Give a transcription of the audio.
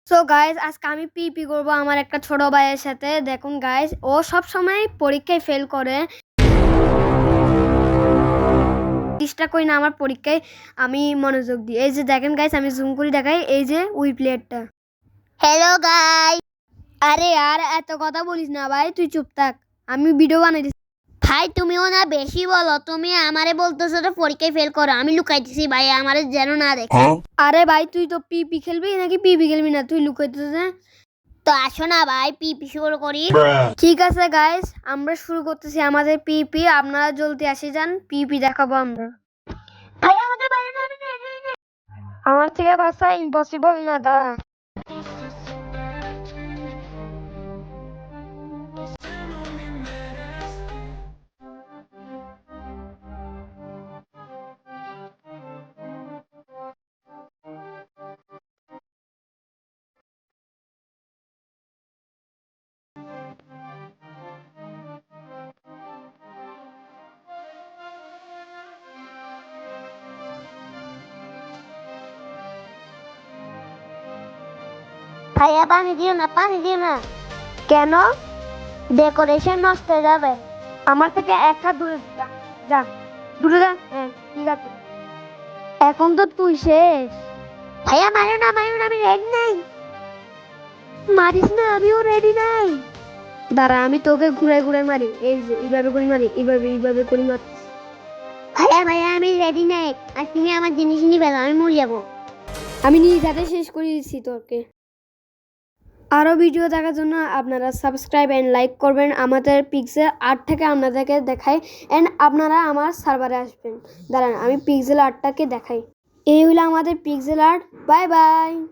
So guys আজকে আমি পিপি করবো আমার একটা ছোট ভাইয়ের সাথে। দেখুন গাইজ, ও সব সময় পরীক্ষায় ফেল করে। চেষ্টা করি না আমার পরীক্ষায় আমি মনোযোগ দিই। এই যে দেখেন গাইজ, আমি জুম করে দেখাই, এই যে ওই প্লেয়ারটা। Hello guys. আরে আর এত কথা বলিস না ভাই, তুই চুপ থাক, আমি ভিডিও বানাই দিচ্ছি। ভাই তুমিও না বেশি বলো, তুমি আমারে বলতেছো তো পরীক্ষায় ফেল করো, আমি লুকাইতেছি ভাই, আমারে যেন না দেখে। আরে ভাই তুই তো পিপি খেলবি নাকি পিপি খেলবি না, তুই লুকাইতেছিস না? তো আসো না ভাই পিপি শুরু করি। ঠিক আছে গাইজ, আমরা শুরু করতেছি আমাদের পিপি। আপনারা জলদি আসি যান, পিপি দেখাবো আমরা। ভাই আমাদের বাইরে আমার থেকে বাসা ইম্পসিবল না দা। ভাইয়া পানি দিও না, পানি দিও না, কেন? ডেকোরেশন নষ্ট হয়ে যাবে। আমার থেকে এক হাত দূরে যা, যা দূরে যা। হ্যাঁ ঠিক আছে, এখন তো তুই শেষ। ভাইয়া মারো না, মারো না, আমি রেডি নাই। মারিস না, আমিও রেডি নাই। দাঁড়া, আমি তোকে ঘুরে ঘুরে মারি। এই যে এইভাবে করে মারি, এইভাবে করে মার। ভাইয়া ভাইয়া আমি রেডি নাই, আর তুমি আমার জিনিস নিবে না, আমি মরে যাবো। আমি নিজ হাতে শেষ করে দিচ্ছি তোকে। আরও ভিডিও দেখার জন্য আপনারা সাবস্ক্রাইব অ্যান্ড লাইক করবেন। আমাদের পিক্সেল আর্ট থেকে আপনাদেরকে দেখাই, অ্যান্ড আপনারা আমার সার্ভারে আসবেন। দাঁড়ান আমি পিক্সেল আর্টটাকে দেখাই। এই হলো আমাদের পিক্সেল আর্ট। Bye bye.